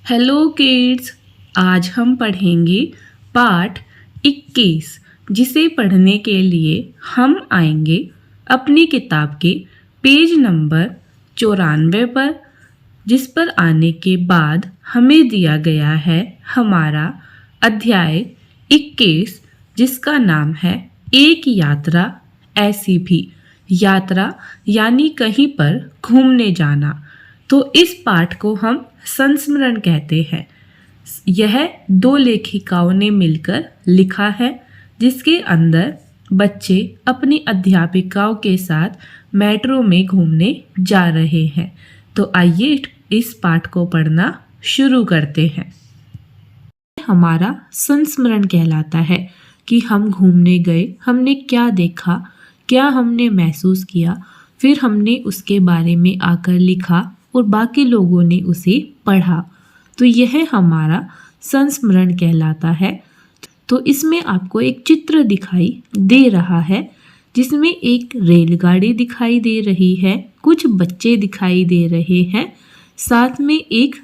Hello kids, आज हम पढ़ेंगे पाठ 21 जिसे पढ़ने के लिए हम आएंगे अपनी किताब के पेज नंबर 94 पर, जिस पर आने के बाद हमें दिया गया है हमारा अध्याय 21 जिसका नाम है एक यात्रा ऐसी भी। यात्रा यानी कहीं पर घूमने जाना। तो इस पाठ को हम संस्मरण कहते हैं। यह दो लेखिकाओं ने मिलकर लिखा है, जिसके अंदर बच्चे अपनी अध्यापिकाओं के साथ मेट्रो में घूमने जा रहे हैं। तो आइए इस पाठ को पढ़ना शुरू करते हैं। हमारा संस्मरण कहलाता है कि हम घूमने गए, हमने क्या देखा, क्या हमने महसूस किया, फिर हमने उसके बारे में आकर लिखा और बाकी लोगों ने उसे पढ़ा। तो यह हमारा संस्मरण कहलाता है। तो इसमें आपको एक चित्र दिखाई दे रहा है, जिसमें एक रेलगाड़ी दिखाई दे रही है, कुछ बच्चे दिखाई दे रहे हैं, साथ में एक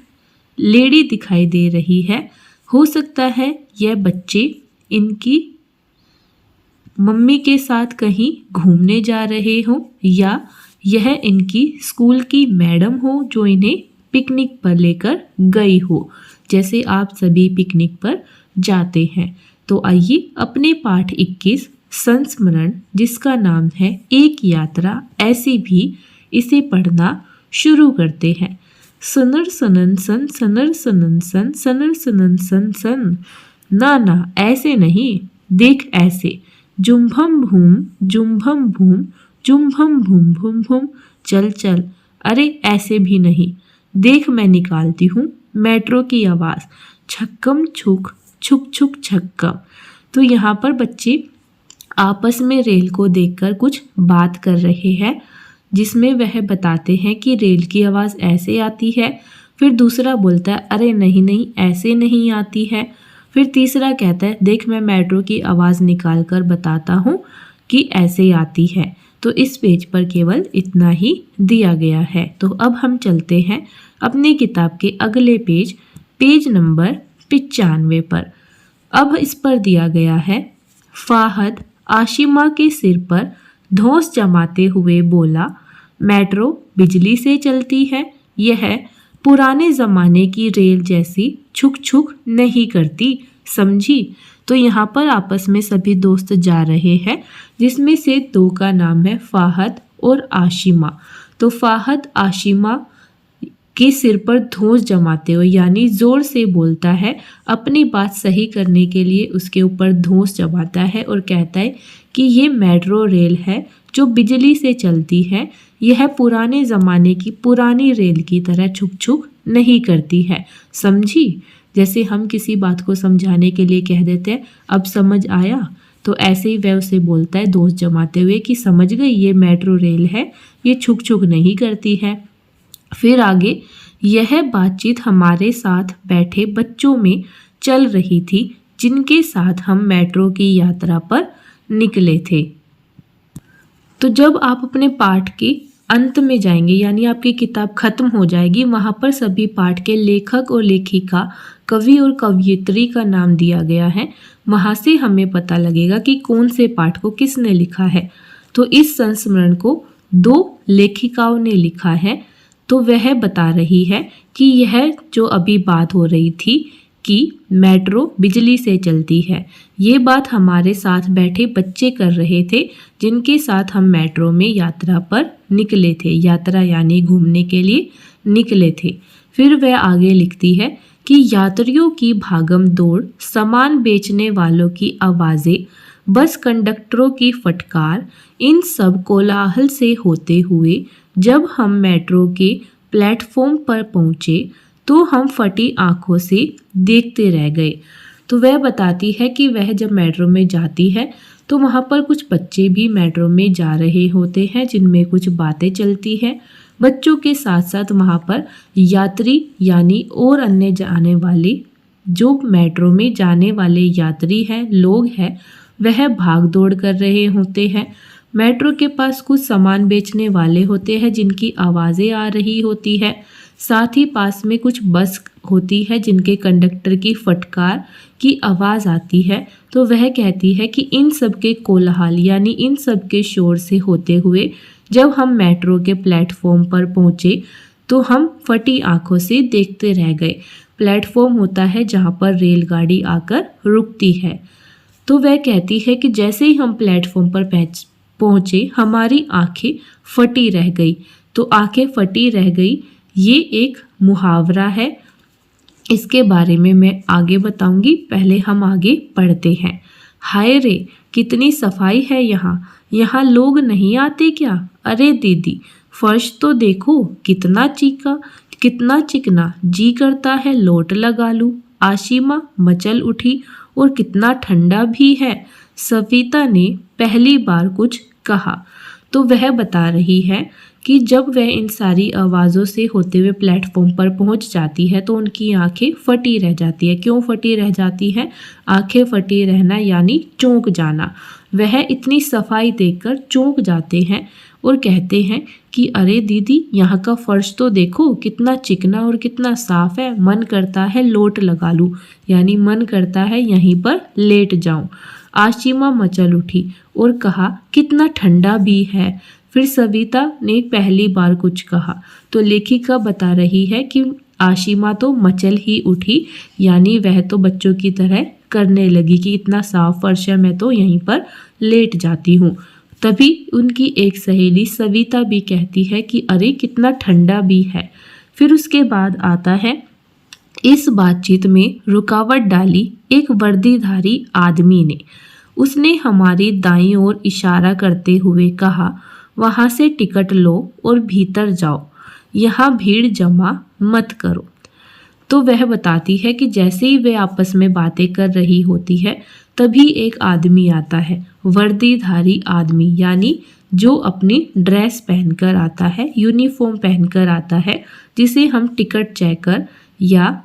लेडी दिखाई दे रही है। हो सकता है यह बच्चे इनकी मम्मी के साथ कहीं घूमने जा रहे हों, या यह इनकी स्कूल की मैडम हो जो इन्हें पिकनिक पर लेकर गई हो, जैसे आप सभी पिकनिक पर जाते हैं। तो आइए अपने पाठ 21 संस्मरण जिसका नाम है एक यात्रा ऐसी भी, इसे पढ़ना शुरू करते हैं। सनर सनन सन, सनर सनन सन, सनर सनन सन सन। ना ऐसे नहीं, देख ऐसे। जुम्भम भूम, जुम्भम भूम, जुम्भम भूम भूम भूम। चल चल, अरे ऐसे भी नहीं, देख मैं निकालती हूँ मेट्रो की आवाज़। छक्कम छुक, छुक छुक छक्कम। तो यहाँ पर बच्चे आपस में रेल को देखकर कुछ बात कर रहे हैं, जिसमें वह बताते हैं कि रेल की आवाज़ ऐसे आती है। फिर दूसरा बोलता है अरे नहीं नहीं ऐसे नहीं आती है। फिर तीसरा कहता है देख मैं मेट्रो की आवाज़ निकाल कर बताता हूँ कि ऐसे आती है। तो इस पेज पर केवल इतना ही दिया गया है। तो अब हम चलते हैं अपनी किताब के अगले पेज, पेज नंबर 95 पर। अब इस पर दिया गया है फाहद आशिमा के सिर पर धौंस जमाते हुए बोला, मेट्रो बिजली से चलती है, यह पुराने ज़माने की रेल जैसी छुक छुक नहीं करती, समझी। तो यहाँ पर आपस में सभी दोस्त जा रहे हैं, जिसमें से दो का नाम है फाहद और आशिमा। तो फाहद आशिमा के सिर पर धौंस जमाते हुए यानी ज़ोर से बोलता है, अपनी बात सही करने के लिए उसके ऊपर धौंस जमाता है और कहता है कि ये मेट्रो रेल है जो बिजली से चलती है, यह पुराने ज़माने की पुरानी रेल की तरह छुक छुक नहीं करती है, समझी। जैसे हम किसी बात को समझाने के लिए कह देते हैं अब समझ आया, तो ऐसे ही वह उसे बोलता है दोस्त जमाते हुए कि समझ गई, ये मेट्रो रेल है, ये छुक छुक नहीं करती है। फिर आगे यह बातचीत हमारे साथ बैठे बच्चों में चल रही थी, जिनके साथ हम मेट्रो की यात्रा पर निकले थे। तो जब आप अपने पाठ के अंत में जाएंगे, यानी आपकी किताब खत्म हो जाएगी, वहाँ पर सभी पाठ के लेखक और लेखिका, कवि और कवयित्री का नाम दिया गया है। वहाँ से हमें पता लगेगा कि कौन से पाठ को किसने लिखा है। तो इस संस्मरण को दो लेखिकाओं ने लिखा है। तो वह बता रही है कि यह जो अभी बात हो रही थी कि मेट्रो बिजली से चलती है, ये बात हमारे साथ बैठे बच्चे कर रहे थे, जिनके साथ हम मेट्रो में यात्रा पर निकले थे। यात्रा यानी घूमने के लिए निकले थे। फिर वह आगे लिखती है कि यात्रियों की भागम दौड़, सामान बेचने वालों की आवाज़ें, बस कंडक्टरों की फटकार, इन सब कोलाहल से होते हुए जब हम मेट्रो के प्लेटफॉर्म पर पहुँचे तो हम फटी आंखों से देखते रह गए। तो वह बताती है कि वह जब मेट्रो में जाती है तो वहाँ पर कुछ बच्चे भी मेट्रो में जा रहे होते हैं, जिनमें कुछ बातें चलती हैं। बच्चों के साथ साथ वहाँ पर यात्री यानी और अन्य जाने वाले, जो मेट्रो में जाने वाले यात्री हैं, लोग हैं, वह भाग दौड़ कर रहे होते हैं। मेट्रो के पास कुछ सामान बेचने वाले होते हैं, जिनकी आवाज़ें आ रही होती है। साथ ही पास में कुछ बस होती है जिनके कंडक्टर की फटकार की आवाज़ आती है। तो वह कहती है कि इन सब के कोलाहल यानी इन सब के शोर से होते हुए जब हम मेट्रो के प्लेटफॉर्म पर पहुँचे तो हम फटी आंखों से देखते रह गए। प्लेटफॉर्म होता है जहाँ पर रेलगाड़ी आकर रुकती है। तो वह कहती है कि जैसे ही हम प्लेटफॉर्म पर पहुँचे हमारी आंखें फटी रह गई। तो आंखें फटी रह गई ये एक मुहावरा है, इसके बारे में मैं आगे बताऊंगी। पहले हम आगे पढ़ते हैं। हाय रे कितनी सफाई है यहाँ, यहाँ लोग नहीं आते क्या? अरे दीदी फर्श तो देखो कितना चिकना, जी करता है लोट लगा लूं। आशिमा मचल उठी और कितना ठंडा भी है, सविता ने पहली बार कुछ कहा। तो वह बता रही है कि जब वह इन सारी आवाज़ों से होते हुए प्लेटफॉर्म पर पहुंच जाती है तो उनकी आंखें फटी रह जाती है। क्यों फटी रह जाती है? आंखें फटी रहना यानी चौंक जाना। वह इतनी सफाई देखकर चौंक जाते हैं और कहते हैं कि अरे दीदी यहाँ का फर्श तो देखो कितना चिकना और कितना साफ है, मन करता है लोट लगा लूं, यानी मन करता है यहीं पर लेट जाऊं। आशिमा मचल उठी और कहा कितना ठंडा भी है। फिर सविता ने पहली बार कुछ कहा। तो लेखिका बता रही है कि आशिमा तो मचल ही उठी, यानी वह तो बच्चों की तरह करने लगी कि इतना साफ फर्श है, मैं तो यहीं पर लेट जाती हूँ। तभी उनकी एक सहेली सविता भी कहती है कि अरे कितना ठंडा भी है। फिर उसके बाद आता है, इस बातचीत में रुकावट डाली एक वर्दीधारी आदमी ने। उसने हमारी दाईं ओर इशारा करते हुए कहा, वहाँ से टिकट लो और भीतर जाओ, यहाँ भीड़ जमा मत करो। तो वह बताती है कि जैसे ही वे आपस में बातें कर रही होती है तभी एक आदमी आता है, वर्दीधारी आदमी, यानी जो अपनी ड्रेस पहनकर आता है, यूनिफॉर्म पहनकर आता है, जिसे हम टिकट चेकर या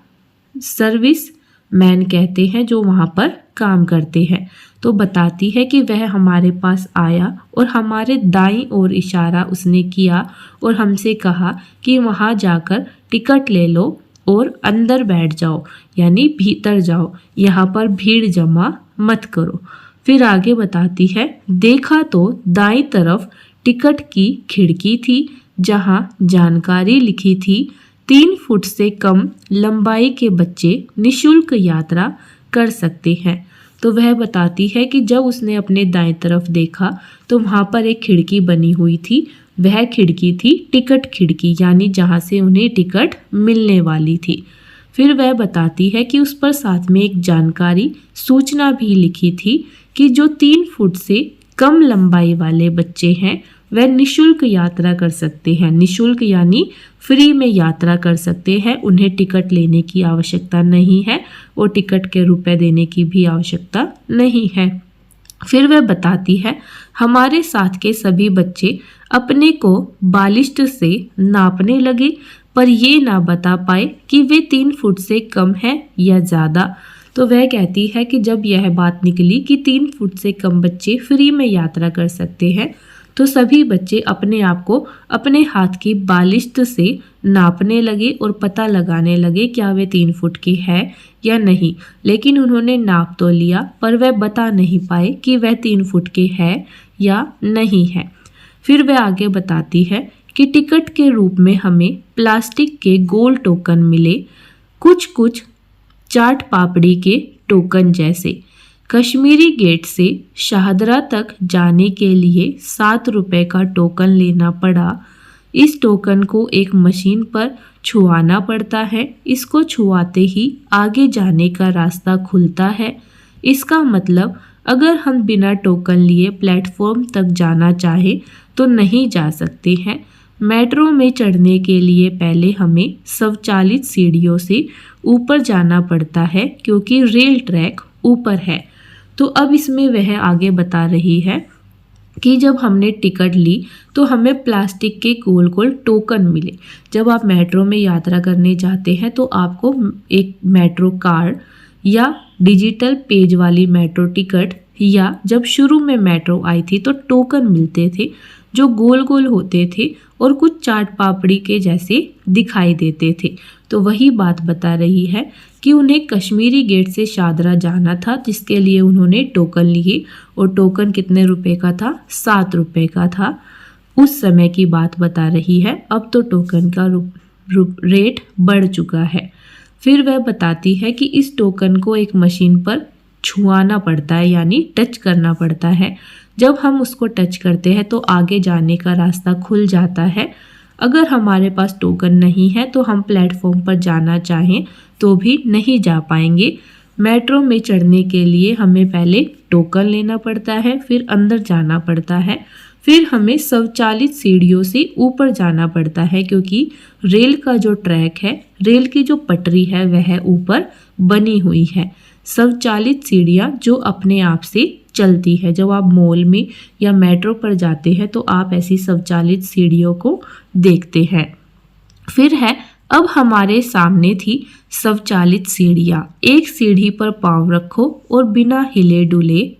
सर्विस मैन कहते हैं, जो वहाँ पर काम करते हैं। तो बताती है कि वह हमारे पास आया और हमारे दाईं ओर इशारा उसने किया और हमसे कहा कि वहाँ जाकर टिकट ले लो और अंदर बैठ जाओ, यानी भीतर जाओ, यहाँ पर भीड़ जमा मत करो। फिर आगे बताती है, देखा तो दाईं तरफ टिकट की खिड़की थी जहाँ जानकारी लिखी थी 3 फुट से कम लंबाई के बच्चे निशुल्क यात्रा कर सकते हैं। तो वह बताती है कि जब उसने अपने दाएं तरफ देखा तो वहाँ पर एक खिड़की बनी हुई थी। वह खिड़की थी टिकट खिड़की, यानी जहाँ से उन्हें टिकट मिलने वाली थी। फिर वह बताती है कि उस पर साथ में एक जानकारी सूचना भी लिखी थी कि जो 3 फुट से कम लंबाई वाले बच्चे हैं वह निशुल्क यात्रा कर सकते हैं। निशुल्क यानी फ्री में यात्रा कर सकते हैं, उन्हें टिकट लेने की आवश्यकता नहीं है और टिकट के रुपए देने की भी आवश्यकता नहीं है। फिर वह बताती है, हमारे साथ के सभी बच्चे अपने को बालिस्ट से नापने लगे पर ये ना बता पाए कि वे 3 फुट से कम है या ज़्यादा। तो वह कहती है कि जब यह बात निकली कि 3 फुट से कम बच्चे फ्री में यात्रा कर सकते हैं तो सभी बच्चे अपने आप को अपने हाथ की बालिस्ट से नापने लगे और पता लगाने लगे क्या वे 3 फुट की है या नहीं। लेकिन उन्होंने नाप तो लिया पर वह बता नहीं पाए कि वह 3 फुट के है या नहीं है। फिर वह आगे बताती है कि टिकट के रूप में हमें प्लास्टिक के गोल टोकन मिले, कुछ चाट पापड़ी के टोकन जैसे। कश्मीरी गेट से शाहदरा तक जाने के लिए 7 रुपए का टोकन लेना पड़ा। इस टोकन को एक मशीन पर छुआना पड़ता है, इसको छुआते ही आगे जाने का रास्ता खुलता है। इसका मतलब अगर हम बिना टोकन लिए प्लेटफॉर्म तक जाना चाहें तो नहीं जा सकते हैं। मेट्रो में चढ़ने के लिए पहले हमें स्वचालित सीढ़ियों से ऊपर जाना पड़ता है क्योंकि रेल ट्रैक ऊपर है। तो अब इसमें वह आगे बता रही है कि जब हमने टिकट ली तो हमें प्लास्टिक के गोल गोल टोकन मिले। जब आप मेट्रो में यात्रा करने जाते हैं तो आपको एक मेट्रो कार्ड या डिजिटल पेज वाली मेट्रो टिकट, या जब शुरू में मेट्रो आई थी तो टोकन मिलते थे जो गोल गोल होते थे और कुछ चाट पापड़ी के जैसे दिखाई देते थे। तो वही बात बता रही है कि उन्हें कश्मीरी गेट से शादरा जाना था, जिसके लिए उन्होंने टोकन लिए और टोकन कितने रुपए का था? 7 रुपए का था। उस समय की बात बता रही है। अब तो टोकन का रेट बढ़ चुका है। फिर वह बताती है कि इस टोकन को एक मशीन पर छुआना पड़ता है, यानी टच करना पड़ता है। जब हम उसको टच करते हैं तो आगे जाने का रास्ता खुल जाता है। अगर हमारे पास टोकन नहीं है तो हम प्लेटफॉर्म पर जाना चाहें तो भी नहीं जा पाएंगे। मेट्रो में चढ़ने के लिए हमें पहले टोकन लेना पड़ता है, फिर अंदर जाना पड़ता है, फिर हमें स्वचालित सीढ़ियों से ऊपर जाना पड़ता है, क्योंकि रेल का जो ट्रैक है, रेल की जो पटरी है वह ऊपर बनी हुई है। स्वचालित सीढ़ियाँ जो अपने आप से चलती है। जब आप मॉल में या मेट्रो पर जाते हैं तो आप ऐसी स्वचालित सीढ़ियों को देखते हैं। फिर है, अब हमारे सामने थी स्वचालित सीढ़ियाँ। एक सीढ़ी पर पाँव रखो और बिना हिले डुले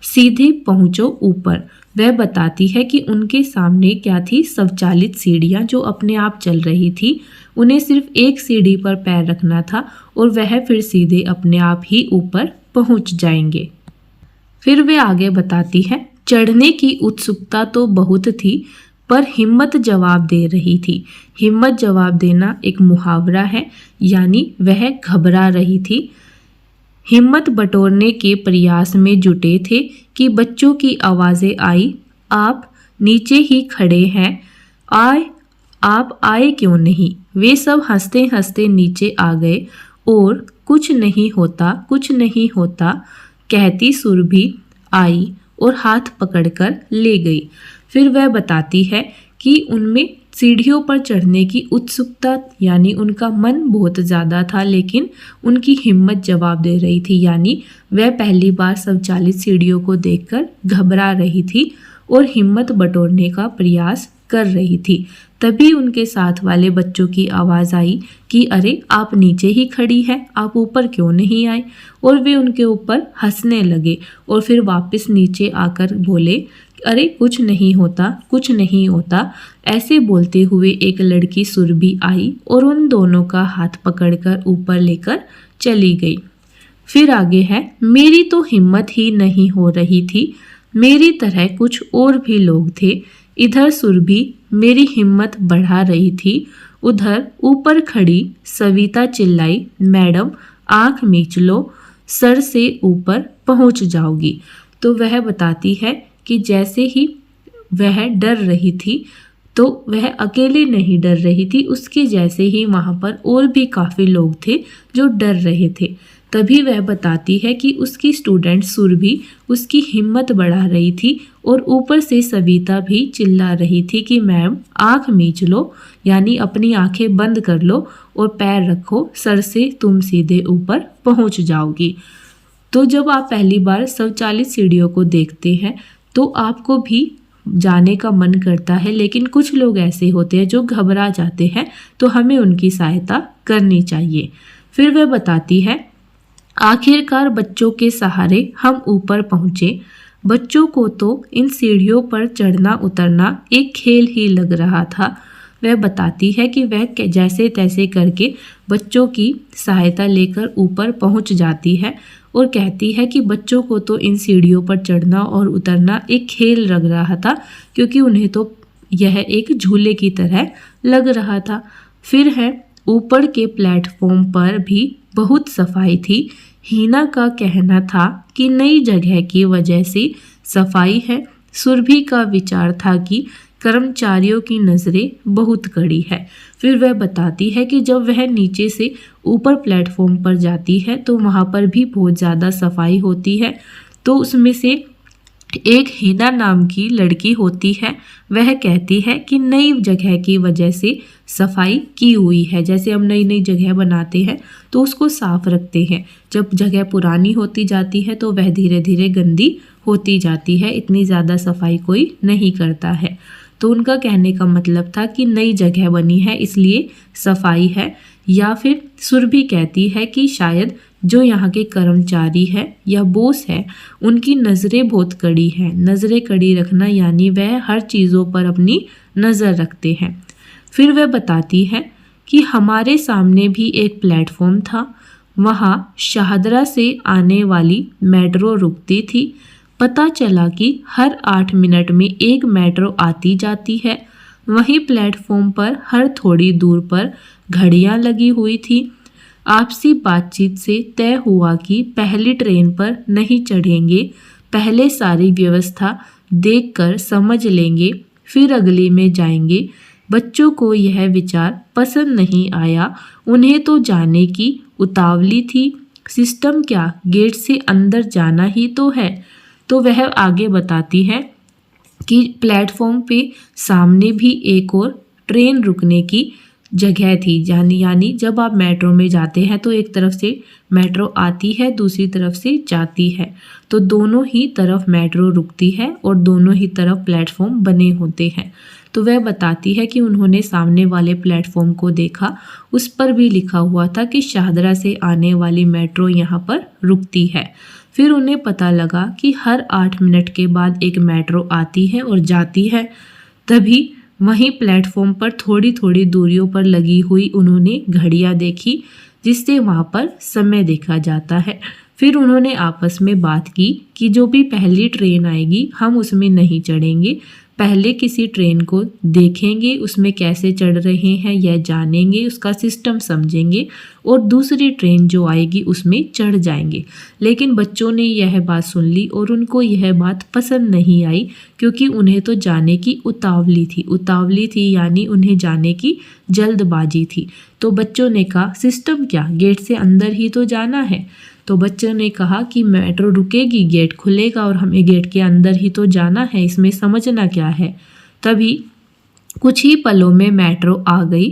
सीधे पहुँचो ऊपर। वह बताती है कि उनके सामने क्या थी? स्वचालित सीढ़ियाँ जो अपने आप चल रही थी। उन्हें सिर्फ एक सीढ़ी पर पैर रखना था और वह फिर सीधे अपने आप ही ऊपर पहुँच जाएंगे। फिर वे आगे बताती है, चढ़ने की उत्सुकता तो बहुत थी पर हिम्मत जवाब दे रही थी। हिम्मत जवाब देना एक मुहावरा है, यानी वह घबरा रही थी। हिम्मत बटोरने के प्रयास में जुटे थे कि बच्चों की आवाज़ें आई, आप नीचे ही खड़े हैं, आप आए क्यों नहीं? वे सब हंसते हंसते नीचे आ गए और कुछ नहीं होता, कुछ नहीं होता कहती सुरभि आई और हाथ पकड़कर ले गई। फिर वह बताती है कि उनमें सीढ़ियों पर चढ़ने की उत्सुकता, यानी उनका मन बहुत ज़्यादा था, लेकिन उनकी हिम्मत जवाब दे रही थी, यानी वह पहली बार स्वचालित सीढ़ियों को देखकर घबरा रही थी और हिम्मत बटोरने का प्रयास कर रही थी। तभी उनके साथ वाले बच्चों की आवाज़ आई कि अरे आप नीचे ही खड़ी है, आप ऊपर क्यों नहीं आए? और वे उनके ऊपर हंसने लगे और फिर वापस नीचे आकर बोले, अरे कुछ नहीं होता, कुछ नहीं होता। ऐसे बोलते हुए एक लड़की सुरभि आई और उन दोनों का हाथ पकड़कर ऊपर लेकर चली गई। फिर आगे है, मेरी तो हिम्मत ही नहीं हो रही थी। मेरी तरह कुछ और भी लोग थे। इधर सुरभि मेरी हिम्मत बढ़ा रही थी, उधर ऊपर खड़ी सविता चिल्लाई, मैडम आंख मीच लो, सर से ऊपर पहुंच जाओगी। तो वह बताती है कि जैसे ही वह डर रही थी तो वह अकेले नहीं डर रही थी, उसके जैसे ही वहाँ पर और भी काफ़ी लोग थे जो डर रहे थे। तभी वह बताती है कि उसकी स्टूडेंट सुरभि उसकी हिम्मत बढ़ा रही थी और ऊपर से सविता भी चिल्ला रही थी कि मैम आँख मीच लो, यानी अपनी आंखें बंद कर लो और पैर रखो, सर से तुम सीधे ऊपर पहुंच जाओगी। तो जब आप पहली बार स्वचालित सीढ़ियों को देखते हैं तो आपको भी जाने का मन करता है, लेकिन कुछ लोग ऐसे होते हैं जो घबरा जाते हैं, तो हमें उनकी सहायता करनी चाहिए। फिर वह बताती है, आखिरकार बच्चों के सहारे हम ऊपर पहुँचे। बच्चों को तो इन सीढ़ियों पर चढ़ना उतरना एक खेल ही लग रहा था। वह बताती है कि वह जैसे तैसे करके बच्चों की सहायता लेकर ऊपर पहुंच जाती है और कहती है कि बच्चों को तो इन सीढ़ियों पर चढ़ना और उतरना एक खेल लग रहा था, क्योंकि उन्हें तो यह एक झूले की तरह लग रहा था। फिर है, ऊपर के प्लेटफॉर्म पर भी बहुत सफाई थी। हीना का कहना था कि नई जगह की वजह से सफाई है। सुरभि का विचार था कि कर्मचारियों की नज़रें बहुत कड़ी है। फिर वह बताती है कि जब वह नीचे से ऊपर प्लेटफॉर्म पर जाती है तो वहाँ पर भी बहुत ज़्यादा सफाई होती है। तो उसमें से एक हीना नाम की लड़की होती है, वह कहती है कि नई जगह की वजह से सफाई की हुई है। जैसे हम नई नई जगह बनाते हैं तो उसको साफ रखते हैं, जब जगह पुरानी होती जाती है तो वह धीरे धीरे गंदी होती जाती है, इतनी ज़्यादा सफाई कोई नहीं करता है। तो उनका कहने का मतलब था कि नई जगह बनी है इसलिए सफाई है। या फिर सुरभि कहती है कि शायद जो यहाँ के कर्मचारी है या बॉस है उनकी नज़रें बहुत कड़ी हैं। नज़रें कड़ी रखना यानी वह हर चीज़ों पर अपनी नज़र रखते हैं। फिर वह बताती है कि हमारे सामने भी एक प्लेटफॉर्म था, वहाँ शाहदरा से आने वाली मेट्रो रुकती थी। पता चला कि हर 8 मिनट में एक मेट्रो आती जाती है। वहीं प्लेटफॉर्म पर हर थोड़ी दूर पर घड़ियां लगी हुई थी। आपसी बातचीत से तय हुआ कि पहली ट्रेन पर नहीं चढ़ेंगे, पहले सारी व्यवस्था देखकर समझ लेंगे, फिर अगली में जाएंगे। बच्चों को यह विचार पसंद नहीं आया, उन्हें तो जाने की उतावली थी। सिस्टम क्या, गेट से अंदर जाना ही तो है। तो वह आगे बताती है कि प्लेटफॉर्म पे सामने भी एक और ट्रेन रुकने की जगह थी। यानी जब आप मेट्रो में जाते हैं तो एक तरफ से मेट्रो आती है, दूसरी तरफ से जाती है, तो दोनों ही तरफ मेट्रो रुकती है और दोनों ही तरफ प्लेटफॉर्म बने होते हैं। तो वह बताती है कि उन्होंने सामने वाले प्लेटफॉर्म को देखा, उस पर भी लिखा हुआ था कि शाहदरा से आने वाली मेट्रो यहाँ पर रुकती है। फिर उन्हें पता लगा कि हर 8 मिनट के बाद एक मेट्रो आती है और जाती है। तभी वहीं प्लेटफॉर्म पर थोड़ी थोड़ी दूरियों पर लगी हुई उन्होंने घड़ियां देखी, जिससे वहां पर समय देखा जाता है। फिर उन्होंने आपस में बात की कि जो भी पहली ट्रेन आएगी हम उसमें नहीं चढ़ेंगे, पहले किसी ट्रेन को देखेंगे, उसमें कैसे चढ़ रहे हैं यह जानेंगे, उसका सिस्टम समझेंगे और दूसरी ट्रेन जो आएगी उसमें चढ़ जाएंगे। लेकिन बच्चों ने यह बात सुन ली और उनको यह बात पसंद नहीं आई, क्योंकि उन्हें तो जाने की उतावली थी यानी उन्हें जाने की जल्दबाजी थी। तो बच्चों ने कहा सिस्टम क्या, गेट से अंदर ही तो जाना है। तो बच्चों ने कहा कि मेट्रो रुकेगी, गेट खुलेगा और हमें गेट के अंदर ही तो जाना है, इसमें समझना क्या है। तभी कुछ ही पलों में मेट्रो आ गई।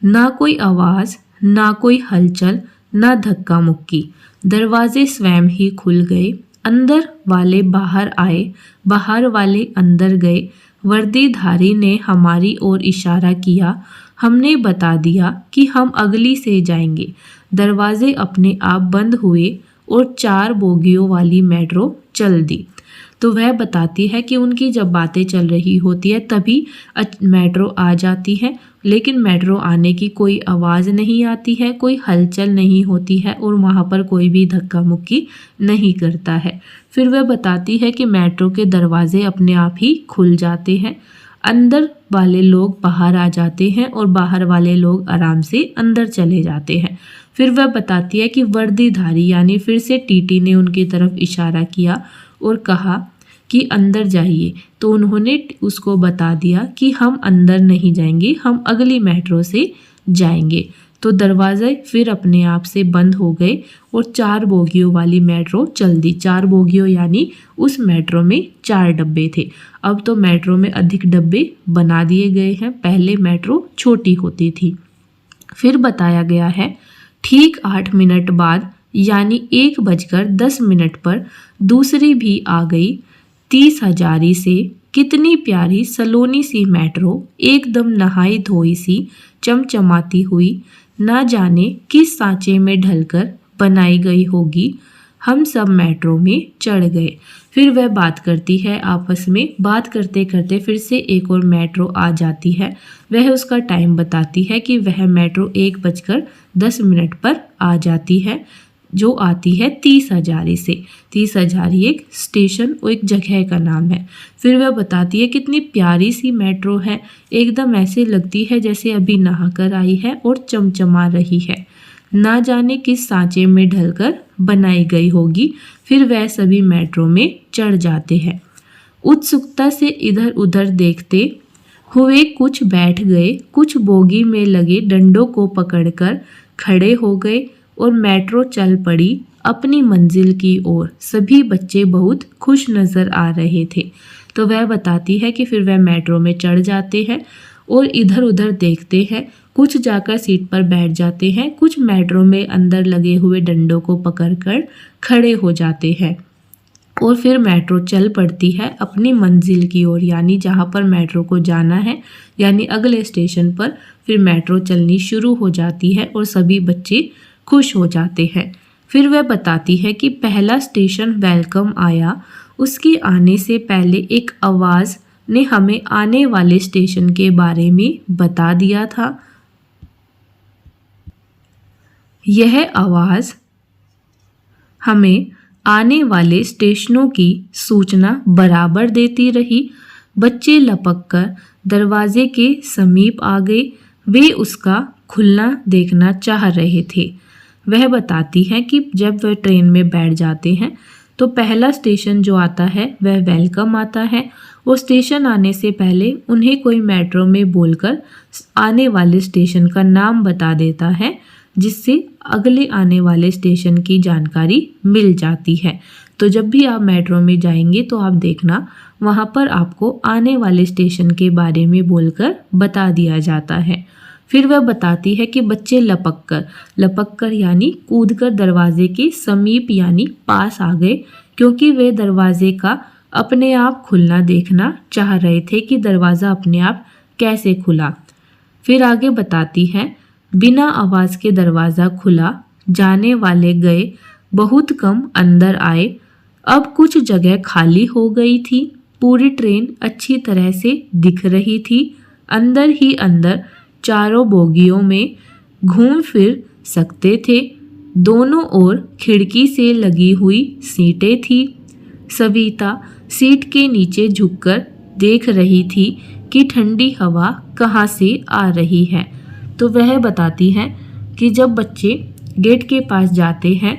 ना कोई आवाज़, ना कोई हलचल, ना धक्का मुक्की। दरवाजे स्वयं ही खुल गए। अंदर वाले बाहर आए, बाहर वाले अंदर गए। वर्दीधारी ने हमारी ओर इशारा किया। हमने बता दिया कि हम अगली से जाएंगे। दरवाजे अपने आप बंद हुए और 4 बोगियों वाली मेट्रो चल दी। तो वह बताती है कि उनकी जब बातें चल रही होती है तभी मेट्रो आ जाती है, लेकिन मेट्रो आने की कोई आवाज़ नहीं आती है, कोई हलचल नहीं होती है और वहाँ पर कोई भी धक्का मुक्की नहीं करता है। फिर वह बताती है कि मेट्रो के दरवाजे अपने आप ही खुल जाते हैं, अंदर वाले लोग बाहर आ जाते हैं और बाहर वाले लोग आराम से अंदर चले जाते हैं। फिर वह बताती है कि वर्दीधारी यानी फिर से टीटी ने उनकी तरफ इशारा किया और कहा कि अंदर जाइए। तो उन्होंने उसको बता दिया कि हम अंदर नहीं जाएंगे, हम अगली मेट्रो से जाएंगे। तो दरवाजे फिर अपने आप से बंद हो गए और 4 बोगियों वाली मेट्रो चल दी। 4 बोगियों यानी उस मेट्रो में 4 डब्बे थे। अब तो मेट्रो में अधिक डब्बे बना दिए गए हैं, पहले मेट्रो छोटी होती थी। फिर बताया गया है ठीक 8 मिनट बाद यानी 1:10 पर दूसरी भी आ गई। 30 हजारी से कितनी प्यारी सलोनी सी मेट्रो, एकदम नहाई धोई सी, चमचमाती हुई, ना जाने किस सांचे में ढलकर बनाई गई होगी। हम सब मेट्रो में चढ़ गए। फिर वह बात करती है, आपस में बात करते करते फिर से एक और मेट्रो आ जाती है। वह उसका टाइम बताती है कि वह मेट्रो 1:10 पर आ जाती है, जो आती है 30 हजारी से। 30 हजारी एक स्टेशन और एक जगह का नाम है। फिर वह बताती है कितनी प्यारी सी मेट्रो है, एकदम ऐसे लगती है जैसे अभी नहा कर आई है और चमचमा रही है, ना जाने किस सांचे में ढलकर बनाई गई होगी। फिर वह सभी मेट्रो में चढ़ जाते हैं। उत्सुकता से इधर उधर देखते हुए कुछ बैठ गए, कुछ बोगी में लगे डंडों को पकड़कर खड़े हो गए और मेट्रो चल पड़ी अपनी मंजिल की ओर। सभी बच्चे बहुत खुश नज़र आ रहे थे। तो वह बताती है कि फिर वह मेट्रो में चढ़ जाते हैं और इधर उधर देखते हैं, कुछ जाकर सीट पर बैठ जाते हैं, कुछ मेट्रो में अंदर लगे हुए डंडों को पकड़कर खड़े हो जाते हैं और फिर मेट्रो चल पड़ती है अपनी मंजिल की ओर, यानी जहाँ पर मेट्रो को जाना है, यानी अगले स्टेशन पर फिर मेट्रो चलनी शुरू हो जाती है और सभी बच्चे खुश हो जाते हैं। फिर वह बताती है कि पहला स्टेशन वेलकम आया। उसके आने से पहले एक आवाज़ ने हमें आने वाले स्टेशन के बारे में बता दिया था। यह आवाज़ हमें आने वाले स्टेशनों की सूचना बराबर देती रही। बच्चे लपक कर दरवाजे के समीप आ गए। वे उसका खुलना देखना चाह रहे थे। वह बताती है कि जब वह ट्रेन में बैठ जाते हैं तो पहला स्टेशन जो आता है वह वेलकम आता है। वो स्टेशन आने से पहले उन्हें कोई मेट्रो में बोलकर आने वाले स्टेशन का नाम बता देता है, जिससे अगले आने वाले स्टेशन की जानकारी मिल जाती है। तो जब भी आप मेट्रो में जाएंगे तो आप देखना वहाँ पर आपको आने वाले स्टेशन के बारे में बोलकर बता दिया जाता है। फिर वह बताती है कि बच्चे लपक कर यानी कूदकर दरवाजे के समीप यानी पास आ गए, क्योंकि वे दरवाजे का अपने आप खुलना देखना चाह रहे थे कि दरवाज़ा अपने आप कैसे खुला। फिर आगे बताती है, बिना आवाज़ के दरवाज़ा खुला, जाने वाले गए, बहुत कम अंदर आए। अब कुछ जगह खाली हो गई थी। पूरी ट्रेन अच्छी तरह से दिख रही थी। अंदर ही अंदर चारों बोगियों में घूम फिर सकते थे। दोनों ओर खिड़की से लगी हुई सीटें थी। सविता सीट के नीचे झुककर देख रही थी कि ठंडी हवा कहाँ से आ रही है। तो वह बताती है कि जब बच्चे गेट के पास जाते हैं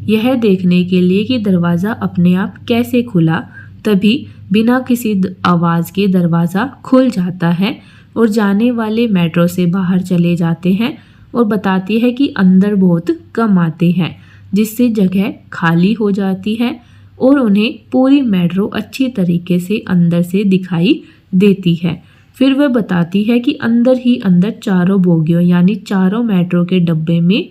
यह देखने के लिए कि दरवाज़ा अपने आप कैसे खुला, तभी बिना किसी आवाज़ के दरवाज़ा खुल जाता है और जाने वाले मेट्रो से बाहर चले जाते हैं। और बताती है कि अंदर बहुत कम आते हैं, जिससे जगह खाली हो जाती है और उन्हें पूरी मेट्रो अच्छी तरीके से अंदर से दिखाई देती है। फिर वह बताती है कि अंदर ही अंदर चारों बोगियों यानी चारों मेट्रो के डब्बे में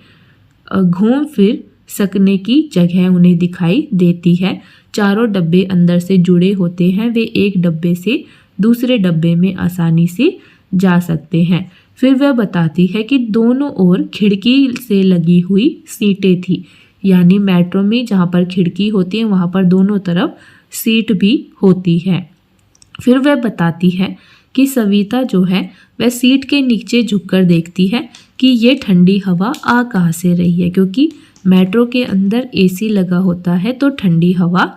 घूम फिर सकने की जगह उन्हें दिखाई देती है। चारों डब्बे अंदर से जुड़े होते हैं। वे एक डब्बे से दूसरे डब्बे में आसानी से जा सकते हैं। फिर वह बताती है कि दोनों ओर खिड़की से लगी हुई सीटें थी, यानी मेट्रो में जहाँ पर खिड़की होती है वहाँ पर दोनों तरफ सीट भी होती है। फिर वह बताती है कि सविता जो है वह सीट के नीचे झुककर देखती है कि ये ठंडी हवा आ कहाँ से रही है, क्योंकि मेट्रो के अंदर एसी लगा होता है तो ठंडी हवा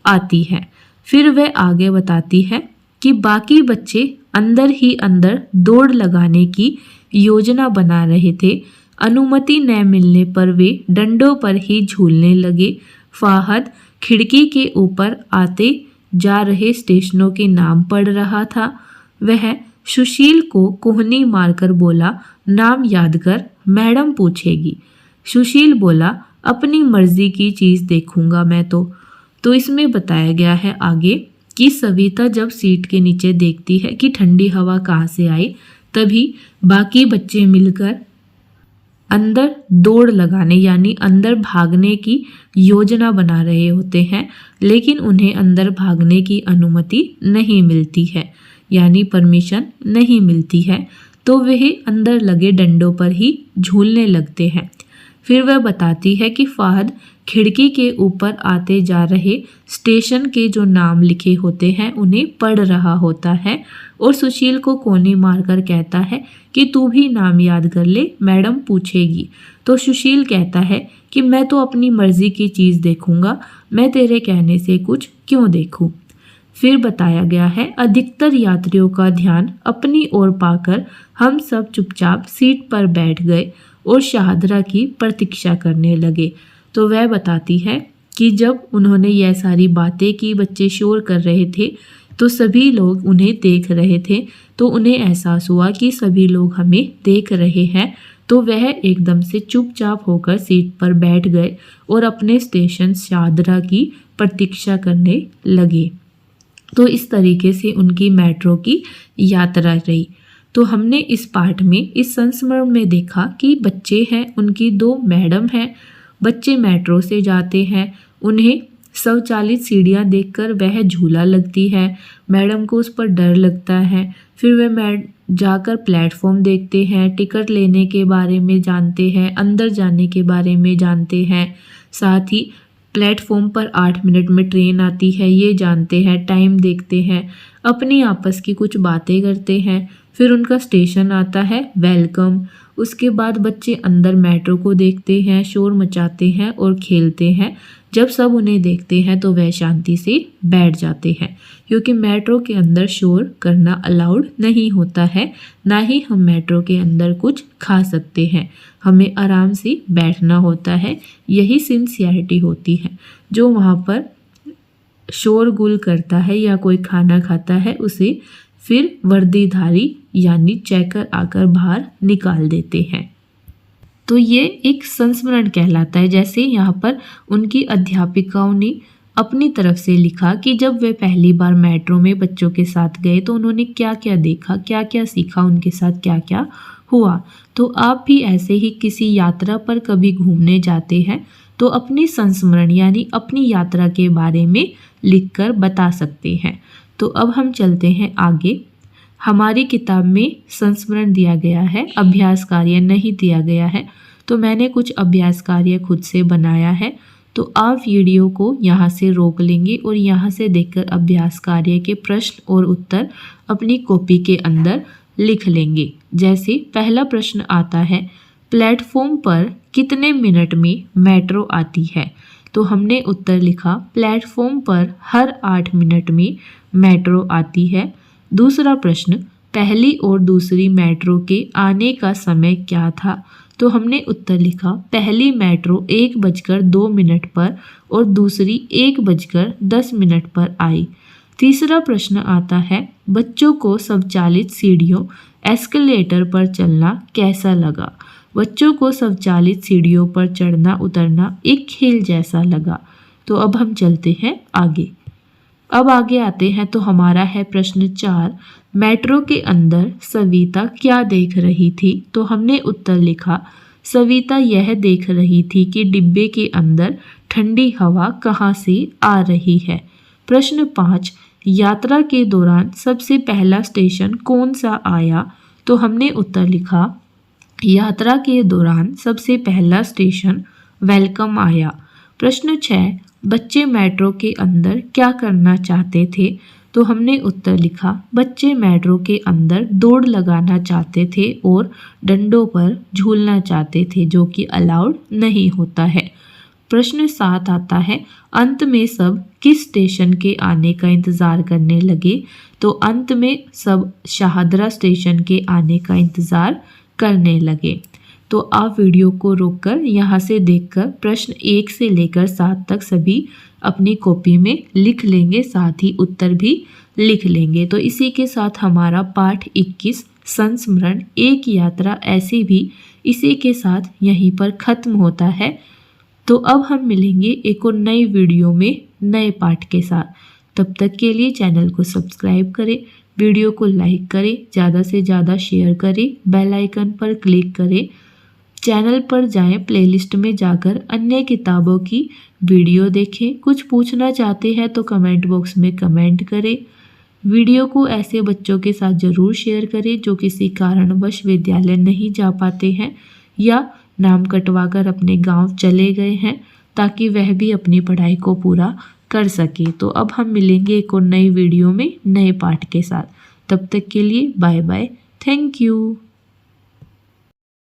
आती है। फिर वह आगे बताती है कि बाकी बच्चे अंदर ही अंदर दौड़ लगाने की योजना बना रहे थे। अनुमति न मिलने पर वे डंडों पर ही झूलने लगे। फाहद खिड़की के ऊपर आते जा रहे स्टेशनों के नाम पढ़ रहा था। वह सुशील को कोहनी मारकर बोला, नाम याद कर, मैडम पूछेगी। सुशील बोला, अपनी मर्जी की चीज़ देखूंगा मैं तो इसमें बताया गया है आगे कि सविता जब सीट के नीचे देखती है कि ठंडी हवा कहाँ से आई, तभी बाकी बच्चे मिलकर अंदर दौड़ लगाने यानी अंदर भागने की योजना बना रहे होते हैं, लेकिन उन्हें अंदर भागने की अनुमति नहीं मिलती है, यानी परमिशन नहीं मिलती है। तो वह अंदर लगे डंडों पर ही झूलने लगते हैं। फिर वह बताती है कि फाहद खिड़की के ऊपर आते जा रहे स्टेशन के जो नाम लिखे होते हैं उन्हें पढ़ रहा होता है और सुशील को कोने मारकर कहता है कि तू भी नाम याद कर ले, मैडम पूछेगी। तो सुशील कहता है कि मैं तो अपनी मर्जी की चीज़ देखूंगा, मैं तेरे कहने से कुछ क्यों देखूं। फिर बताया गया है, अधिकतर यात्रियों का ध्यान अपनी ओर पाकर हम सब चुपचाप सीट पर बैठ गए और शाहदरा की प्रतीक्षा करने लगे। तो वह बताती है कि जब उन्होंने यह सारी बातें की, बच्चे शोर कर रहे थे तो सभी लोग उन्हें देख रहे थे, तो उन्हें एहसास हुआ कि सभी लोग हमें देख रहे हैं। तो वह एकदम से चुपचाप होकर सीट पर बैठ गए और अपने स्टेशन शाहदरा की प्रतीक्षा करने लगे। तो इस तरीके से उनकी मेट्रो की यात्रा रही। तो हमने इस पाठ में, इस संस्मरण में देखा कि बच्चे हैं, उनकी 2 मैडम हैं। बच्चे मेट्रो से जाते हैं, उन्हें स्वचालित सीढ़ियाँ देखकर वह झूला लगती है, मैडम को उस पर डर लगता है। फिर वह जाकर प्लेटफॉर्म देखते हैं, टिकट लेने के बारे में जानते हैं, अंदर जाने के बारे में जानते हैं। साथ ही प्लेटफॉर्म पर 8 मिनट में ट्रेन आती है, ये जानते हैं, टाइम देखते हैं, अपनी आपस की कुछ बातें करते हैं। फिर उनका स्टेशन आता है, वेलकम। उसके बाद बच्चे अंदर मेट्रो को देखते हैं, शोर मचाते हैं और खेलते हैं। जब सब उन्हें देखते हैं तो वह शांति से बैठ जाते हैं, क्योंकि मेट्रो के अंदर शोर करना अलाउड नहीं होता है, ना ही हम मेट्रो के अंदर कुछ खा सकते हैं। हमें आराम से बैठना होता है, यही सिंसियरिटी होती है। जो वहाँ पर शोरगुल करता है या कोई खाना खाता है उसे फिर वर्दीधारी यानी चेकर आकर बाहर निकाल देते हैं। तो ये एक संस्मरण कहलाता है। जैसे यहाँ पर उनकी अध्यापिकाओं ने अपनी तरफ से लिखा कि जब वे पहली बार मेट्रो में बच्चों के साथ गए तो उन्होंने क्या क्या देखा, क्या क्या सीखा, उनके साथ क्या क्या हुआ। तो आप भी ऐसे ही किसी यात्रा पर कभी घूमने जाते हैं तो अपनी संस्मरण यानी अपनी यात्रा के बारे में लिखकर बता सकते हैं। तो अब हम चलते हैं आगे। हमारी किताब में संस्मरण दिया गया है, अभ्यास कार्य नहीं दिया गया है, तो मैंने कुछ अभ्यास कार्य खुद से बनाया है। तो आप वीडियो को यहाँ से रोक लेंगे और यहाँ से देखकर अभ्यास कार्य के प्रश्न और उत्तर अपनी कॉपी के अंदर लिख लेंगे। जैसे पहला प्रश्न आता है, प्लेटफॉर्म पर कितने मिनट में मेट्रो आती है। तो हमने उत्तर लिखा, प्लेटफॉर्म पर हर 8 मिनट में मेट्रो आती है। दूसरा प्रश्न, पहली और दूसरी मेट्रो के आने का समय क्या था। तो हमने उत्तर लिखा, पहली मेट्रो 1:02 पर और दूसरी 1:10 पर आई। तीसरा प्रश्न आता है, बच्चों को स्वचालित सीढ़ियों एस्केलेटर पर चलना कैसा लगा। बच्चों को स्वचालित सीढ़ियों पर चढ़ना उतरना एक खेल जैसा लगा। तो अब हम चलते हैं आगे। अब आगे आते हैं तो हमारा है प्रश्न 4, मेट्रो के अंदर सविता क्या देख रही थी। तो हमने उत्तर लिखा, सविता यह देख रही थी कि डिब्बे के अंदर ठंडी हवा कहाँ से आ रही है। प्रश्न 5, यात्रा के दौरान सबसे पहला स्टेशन कौन सा आया। तो हमने उत्तर लिखा, यात्रा के दौरान सबसे पहला स्टेशन वेलकम आया। प्रश्न 6, बच्चे मेट्रो के अंदर क्या करना चाहते थे। तो हमने उत्तर लिखा, बच्चे मेट्रो के अंदर दौड़ लगाना चाहते थे और डंडों पर झूलना चाहते थे, जो कि अलाउड नहीं होता है। प्रश्न 7 आता है, अंत में सब किस स्टेशन के आने का इंतज़ार करने लगे। तो अंत में सब शाहदरा स्टेशन के आने का इंतज़ार करने लगे। तो आप वीडियो को रोककर यहाँ से देखकर प्रश्न 1 से लेकर 7 तक सभी अपनी कॉपी में लिख लेंगे, साथ ही उत्तर भी लिख लेंगे। तो इसी के साथ हमारा पाठ 21 संस्मरण एक यात्रा ऐसी भी इसी के साथ यहीं पर ख़त्म होता है। तो अब हम मिलेंगे एक और नई वीडियो में नए पाठ के साथ। तब तक के लिए चैनल को सब्सक्राइब करें, वीडियो को लाइक करें, ज़्यादा से ज़्यादा शेयर करें, बेल आइकन पर क्लिक करें, चैनल पर जाएं, प्लेलिस्ट में जाकर अन्य किताबों की वीडियो देखें। कुछ पूछना चाहते हैं तो कमेंट बॉक्स में कमेंट करें। वीडियो को ऐसे बच्चों के साथ ज़रूर शेयर करें जो किसी कारणवश विद्यालय नहीं जा पाते हैं या नाम कटवाकर अपने गांव चले गए हैं, ताकि वह भी अपनी पढ़ाई को पूरा कर सके। तो अब हम मिलेंगे एक और नई वीडियो में नए पाठ के साथ। तब तक के लिए बाय बाय, थैंक यू।